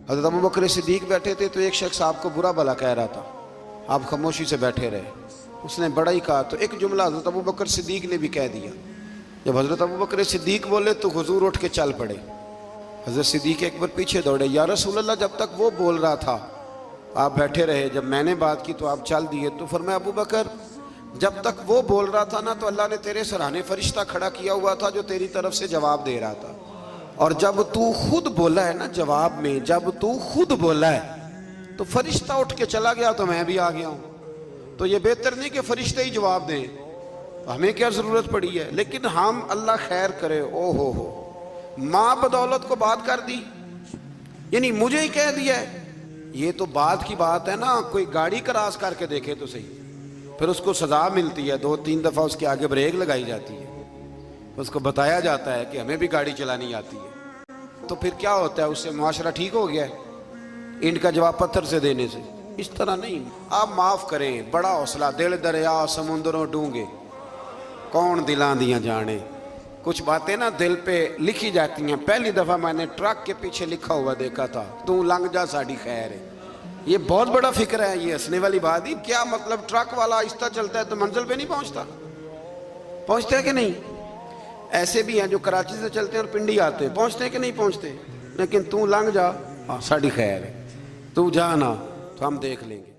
حضرت ابو بکر صدیق بیٹھے تھے تو ایک شخص آپ کو برا بھلا کہہ رہا تھا، آپ خاموشی سے بیٹھے رہے، اس نے بڑا ہی کہا تو ایک جملہ حضرت ابو بکر صدیق نے بھی کہہ دیا۔ جب حضرت ابو بکر صدیق بولے تو حضور اٹھ کے چل پڑے۔ حضرت صدیق اکبر پیچھے دوڑے، یا رسول اللہ جب تک وہ بول رہا تھا آپ بیٹھے رہے، جب میں نے بات کی تو آپ چل دیے۔ تو فرمایا ابو بکر جب تک وہ بول رہا تھا نا تو اللہ نے تیرے سرانے فرشتہ کھڑا کیا ہوا تھا جو تیری طرف سے جواب دے رہا تھا، اور جب تو خود بولا ہے نا جواب میں، جب تو خود بولا ہے تو فرشتہ اٹھ کے چلا گیا تو میں بھی آ گیا ہوں۔ تو یہ بہتر نہیں کہ فرشتے ہی جواب دیں، ہمیں کیا ضرورت پڑی ہے؟ لیکن ہم اللہ خیر کرے، او ہو ماں بدولت کو بات کر دی، یعنی مجھے ہی کہہ دیا ہے۔ یہ تو بات کی بات ہے نا، کوئی گاڑی کراس کر کے دیکھے تو صحیح، پھر اس کو سزا ملتی ہے، 2-3 دفعہ اس کے آگے بریک لگائی جاتی ہے، اس کو بتایا جاتا ہے کہ ہمیں بھی گاڑی چلانی آتی ہے، تو پھر کیا ہوتا ہے؟ اس سے معاشرہ ٹھیک ہو گیا ہے اینٹ کا جواب پتھر سے دینے سے؟ اس طرح نہیں، آپ معاف کریں، بڑا حوصلہ، دل دریا سمندروں ڈونگے کون دلاں دیاں جانے۔ کچھ باتیں نا دل پہ لکھی جاتی ہیں۔ پہلی دفعہ میں نے ٹرک کے پیچھے لکھا ہوا دیکھا تھا، تو لنگ جا ساڑی خیر ہے۔ یہ بہت بڑا فکر ہے، یہ ہنسنے والی بات ہی کیا مطلب؟ ٹرک والا آہستہ چلتا ہے تو منزل پہ نہیں پہنچتا ہے کہ نہیں؟ ایسے بھی ہیں جو کراچی سے چلتے ہیں اور پنڈی آتے ہیں، پہنچتے ہیں کہ نہیں پہنچتے؟ لیکن تو لنگ جا، ساڑی خیر ہے، تو جانا تو ہم دیکھ لیں گے۔